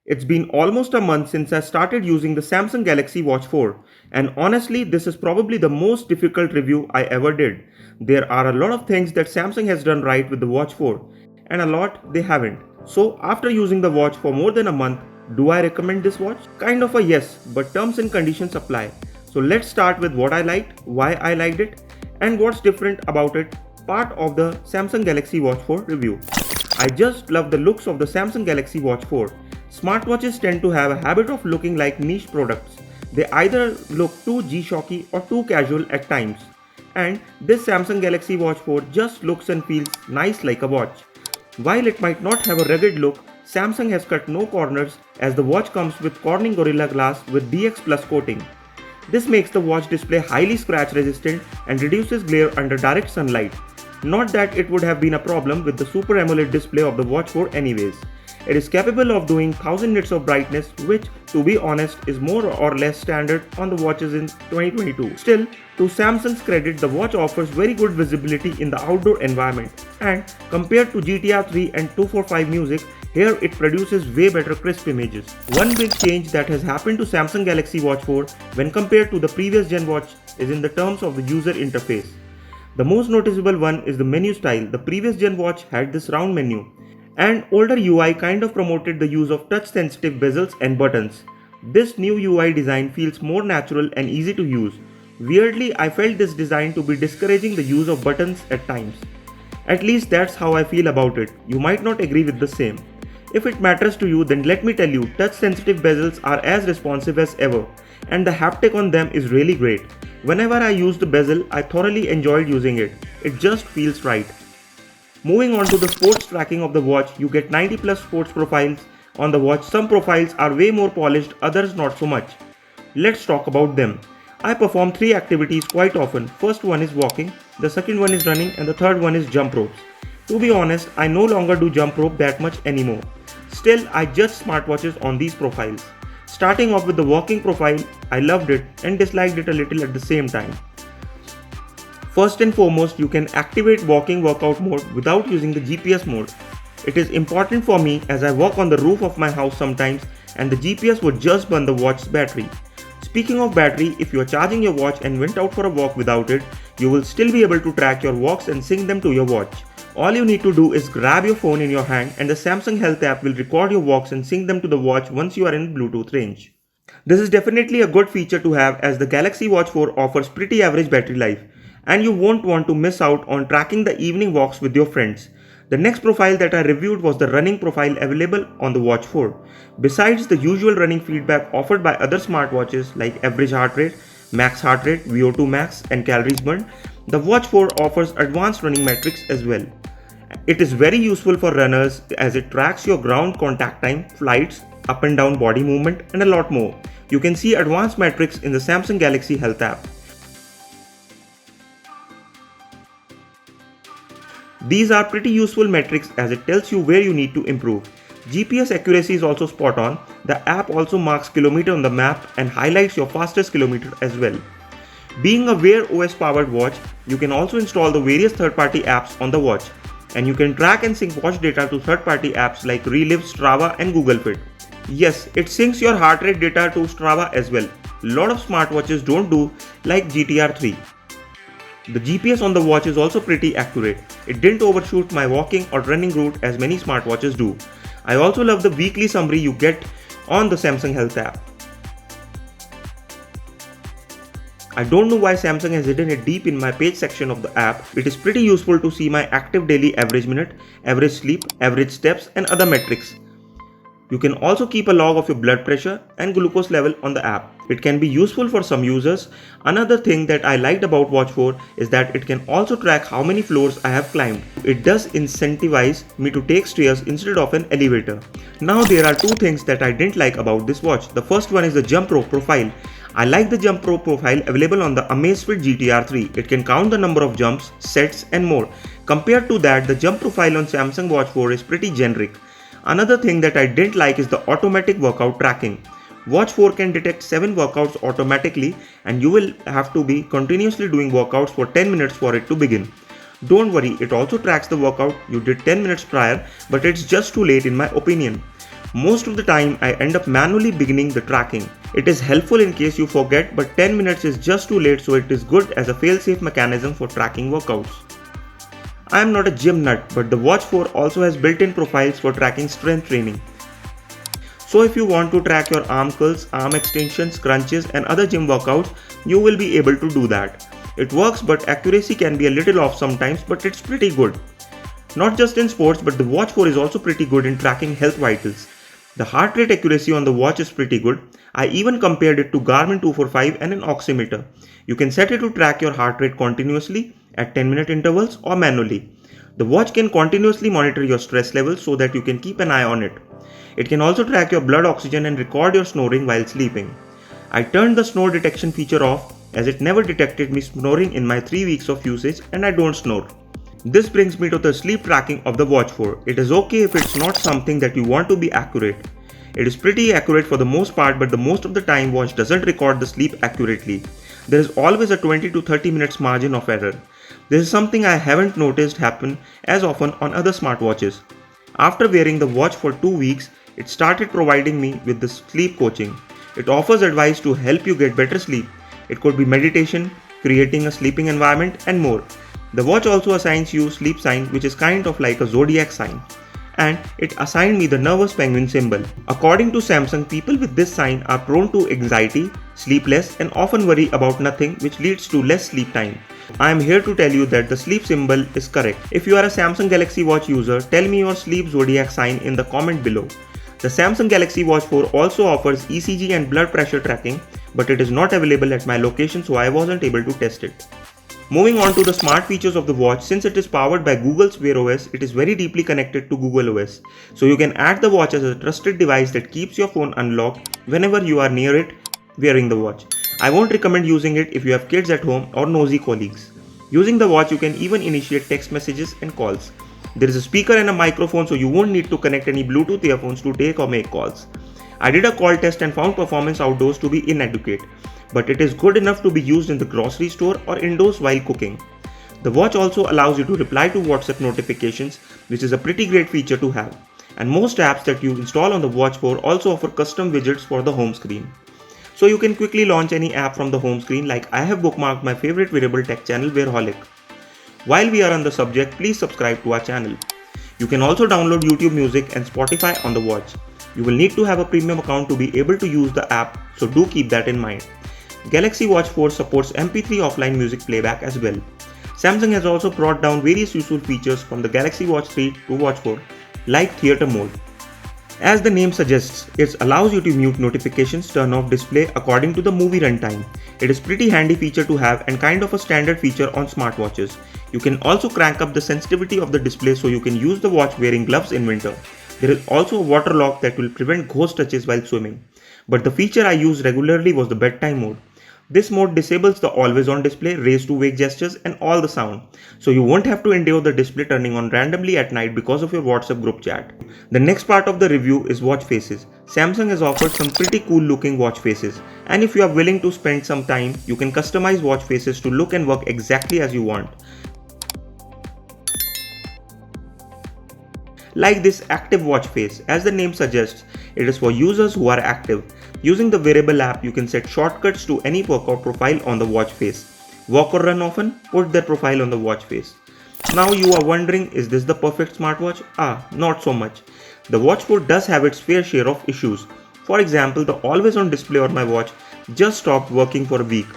It's been almost a month since I started using the Samsung Galaxy Watch 4, and honestly, this is probably the most difficult review I ever did. There are a lot of things that Samsung has done right with the Watch 4, and a lot they haven't. So, after using the watch for more than a month, do I recommend this watch? Kind of a yes, but terms and conditions apply. So, let's start with what I liked, why I liked it, and what's different about it, part of the Samsung Galaxy Watch 4 review. I just love the looks of the Samsung Galaxy Watch 4. Smartwatches tend to have a habit of looking like niche products. They either look too G-Shocky or too casual at times. And this Samsung Galaxy Watch 4 just looks and feels nice like a watch. While it might not have a rugged look, Samsung has cut no corners as the watch comes with Corning Gorilla Glass with DX Plus coating. This makes the watch display highly scratch resistant and reduces glare under direct sunlight. Not that it would have been a problem with the Super AMOLED display of the Watch 4 anyways. It is capable of doing 1000 nits of brightness, which, to be honest, is more or less standard on the watches in 2022. Still, to Samsung's credit, the watch offers very good visibility in the outdoor environment, and compared to GTR 3 and 245 Music, here it produces way better crisp images. One big change that has happened to Samsung Galaxy Watch 4 when compared to the previous gen watch is in the terms of the user interface. The most noticeable one is the menu style. The previous gen watch had this round menu, and older UI kind of promoted the use of touch-sensitive bezels and buttons. This new UI design feels more natural and easy to use. Weirdly, I felt this design to be discouraging the use of buttons at times. At least that's how I feel about it. You might not agree with the same. If it matters to you, then let me tell you, touch-sensitive bezels are as responsive as ever, and the haptic on them is really great. Whenever I use the bezel, I thoroughly enjoyed using it. It just feels right. Moving on to the sports tracking of the watch, you get 90 plus sports profiles on the watch. Some profiles are way more polished, others not so much. Let's talk about them. I perform 3 activities quite often. First one is walking, the second one is running, and the third one is jump ropes. To be honest, I no longer do jump rope that much anymore. Still, I judge smartwatches on these profiles. Starting off with the walking profile, I loved it and disliked it a little at the same time. First and foremost, you can activate walking workout mode without using the GPS mode. It is important for me as I walk on the roof of my house sometimes and the GPS would just burn the watch's battery. Speaking of battery, if you are charging your watch and went out for a walk without it, you will still be able to track your walks and sync them to your watch. All you need to do is grab your phone in your hand and the Samsung Health app will record your walks and sync them to the watch once you are in Bluetooth range. This is definitely a good feature to have as the Galaxy Watch 4 offers pretty average battery life, and you won't want to miss out on tracking the evening walks with your friends. The next profile that I reviewed was the running profile available on the Watch 4. Besides the usual running feedback offered by other smartwatches like average heart rate, max heart rate, VO2 max, and calories burned, the Watch 4 offers advanced running metrics as well. It is very useful for runners as it tracks your ground contact time, flights, up and down body movement, and a lot more. You can see advanced metrics in the Samsung Galaxy Health app. These are pretty useful metrics as it tells you where you need to improve. GPS accuracy is also spot on. The app also marks kilometer on the map and highlights your fastest kilometer as well. Being a Wear OS powered watch, you can also install the various third-party apps on the watch, and you can track and sync watch data to third-party apps like Relive, Strava, and Google Fit. Yes, it syncs your heart rate data to Strava as well. A lot of smartwatches don't do, like GTR 3. The GPS on the watch is also pretty accurate. It didn't overshoot my walking or running route as many smartwatches do. I also love the weekly summary you get on the Samsung Health app. I don't know why Samsung has hidden it deep in my page section of the app. It is pretty useful to see my active daily average minute, average sleep, average steps, and other metrics. You can also keep a log of your blood pressure and glucose level on the app. It can be useful for some users. Another thing that I liked about Watch 4 is that it can also track how many floors I have climbed. It does incentivize me to take stairs instead of an elevator. Now there are 2 things that I didn't like about this watch. The first one is the jump rope profile. I like the jump rope profile available on the Amazfit GTR 3. It can count the number of jumps, sets, and more. Compared to that, the jump profile on Samsung Watch 4 is pretty generic. Another thing that I didn't like is the automatic workout tracking. Watch 4 can detect 7 workouts automatically and you will have to be continuously doing workouts for 10 minutes for it to begin. Don't worry, it also tracks the workout you did 10 minutes prior, but it's just too late in my opinion. Most of the time, I end up manually beginning the tracking. It is helpful in case you forget, but 10 minutes is just too late, so it is good as a fail-safe mechanism for tracking workouts. I am not a gym nut, but the Watch 4 also has built-in profiles for tracking strength training. So if you want to track your arm curls, arm extensions, crunches and other gym workouts, you will be able to do that. It works, but accuracy can be a little off sometimes, but it's pretty good. Not just in sports, but the Watch 4 is also pretty good in tracking health vitals. The heart rate accuracy on the watch is pretty good. I even compared it to Garmin 245 and an oximeter. You can set it to track your heart rate continuously at 10-minute intervals or manually. The watch can continuously monitor your stress levels so that you can keep an eye on it. It can also track your blood oxygen and record your snoring while sleeping. I turned the snore detection feature off as it never detected me snoring in my 3 weeks of usage and I don't snore. This brings me to the sleep tracking of the Watch 4. It is okay if it's not something that you want to be accurate. It is pretty accurate for the most part, but the most of the time watch doesn't record the sleep accurately. There is always a 20 to 30 minutes margin of error. This is something I haven't noticed happen as often on other smartwatches. After wearing the watch for 2 weeks, it started providing me with the sleep coaching. It offers advice to help you get better sleep. It could be meditation, creating a sleeping environment and more. The watch also assigns you sleep sign, which is kind of like a zodiac sign. And it assigned me the nervous penguin symbol. According to Samsung, people with this sign are prone to anxiety, sleepless and often worry about nothing, which leads to less sleep time. I am here to tell you that the sleep symbol is correct. If you are a Samsung Galaxy Watch user, tell me your sleep zodiac sign in the comment below. The Samsung Galaxy Watch 4 also offers ECG and blood pressure tracking, but it is not available at my location, so I wasn't able to test it. Moving on to the smart features of the watch, since it is powered by Google's Wear OS, it is very deeply connected to Google OS. So you can add the watch as a trusted device that keeps your phone unlocked whenever you are near it wearing the watch. I won't recommend using it if you have kids at home or nosy colleagues. Using the watch, you can even initiate text messages and calls. There is a speaker and a microphone, so you won't need to connect any Bluetooth earphones to take or make calls. I did a call test and found performance outdoors to be inadequate, but it is good enough to be used in the grocery store or indoors while cooking. The watch also allows you to reply to WhatsApp notifications, which is a pretty great feature to have. And most apps that you install on the Watch 4 also offer custom widgets for the home screen. So you can quickly launch any app from the home screen, like I have bookmarked my favorite wearable tech channel Wearholic. While we are on the subject, please subscribe to our channel. You can also download YouTube Music and Spotify on the watch. You will need to have a premium account to be able to use the app, so do keep that in mind. Galaxy Watch 4 supports MP3 offline music playback as well. Samsung has also brought down various useful features from the Galaxy Watch 3 to Watch 4, like theater mode. As the name suggests, it allows you to mute notifications, turn off display according to the movie runtime. It is pretty handy feature to have and kind of a standard feature on smartwatches. You can also crank up the sensitivity of the display so you can use the watch wearing gloves in winter. There is also a water lock that will prevent ghost touches while swimming. But the feature I used regularly was the bedtime mode. This mode disables the always on display, raise to wake gestures and all the sound. So you won't have to endure the display turning on randomly at night because of your WhatsApp group chat. The next part of the review is watch faces. Samsung has offered some pretty cool looking watch faces. And if you are willing to spend some time, you can customize watch faces to look and work exactly as you want. Like this active watch face, as the name suggests, it is for users who are active. Using the wearable app, you can set shortcuts to any workout profile on the watch face. Walk or run often? Put that profile on the watch face. Now you are wondering, is this the perfect smartwatch? Not so much. The Watch 4 does have its fair share of issues. For example, the always on display on my watch just stopped working for a week.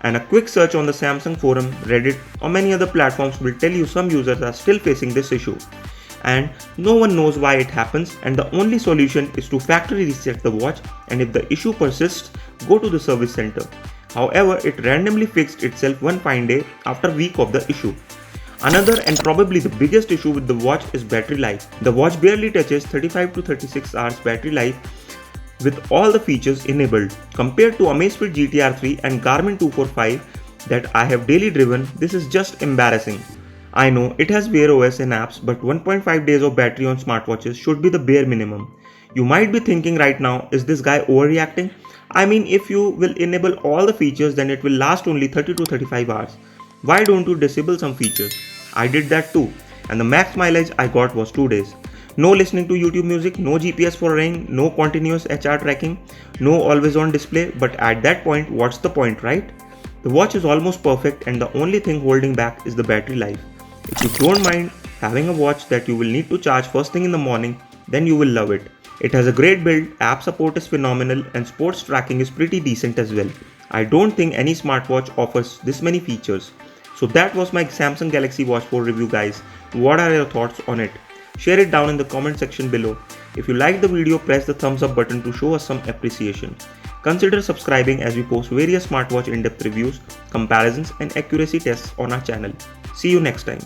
And a quick search on the Samsung forum, Reddit or many other platforms will tell you some users are still facing this issue. And no one knows why it happens, and the only solution is to factory reset the watch, and if the issue persists, go to the service center. However, it randomly fixed itself one fine day after a week of the issue. Another and probably the biggest issue with the watch is battery life. The watch barely touches 35 to 36 hours battery life with all the features enabled. Compared to Amazfit GTR 3 and Garmin 245 that I have daily driven, this is just embarrassing. I know it has Wear OS and apps, but 1.5 days of battery on smartwatches should be the bare minimum. You might be thinking right now, is this guy overreacting? I mean, if you will enable all the features, then it will last only 30 to 35 hours. Why don't you disable some features? I did that too, and the max mileage I got was 2 days. No listening to YouTube music, no GPS for rain, no continuous HR tracking, no always on display, but at that point, what's the point, right? The watch is almost perfect and the only thing holding back is the battery life. If you don't mind having a watch that you will need to charge first thing in the morning, then you will love it. It has a great build, app support is phenomenal, and sports tracking is pretty decent as well. I don't think any smartwatch offers this many features. So that was my Samsung Galaxy Watch 4 review, guys. What are your thoughts on it? Share it down in the comment section below. If you liked the video, press the thumbs up button to show us some appreciation. Consider subscribing as we post various smartwatch in-depth reviews, comparisons and accuracy tests on our channel. See you next time.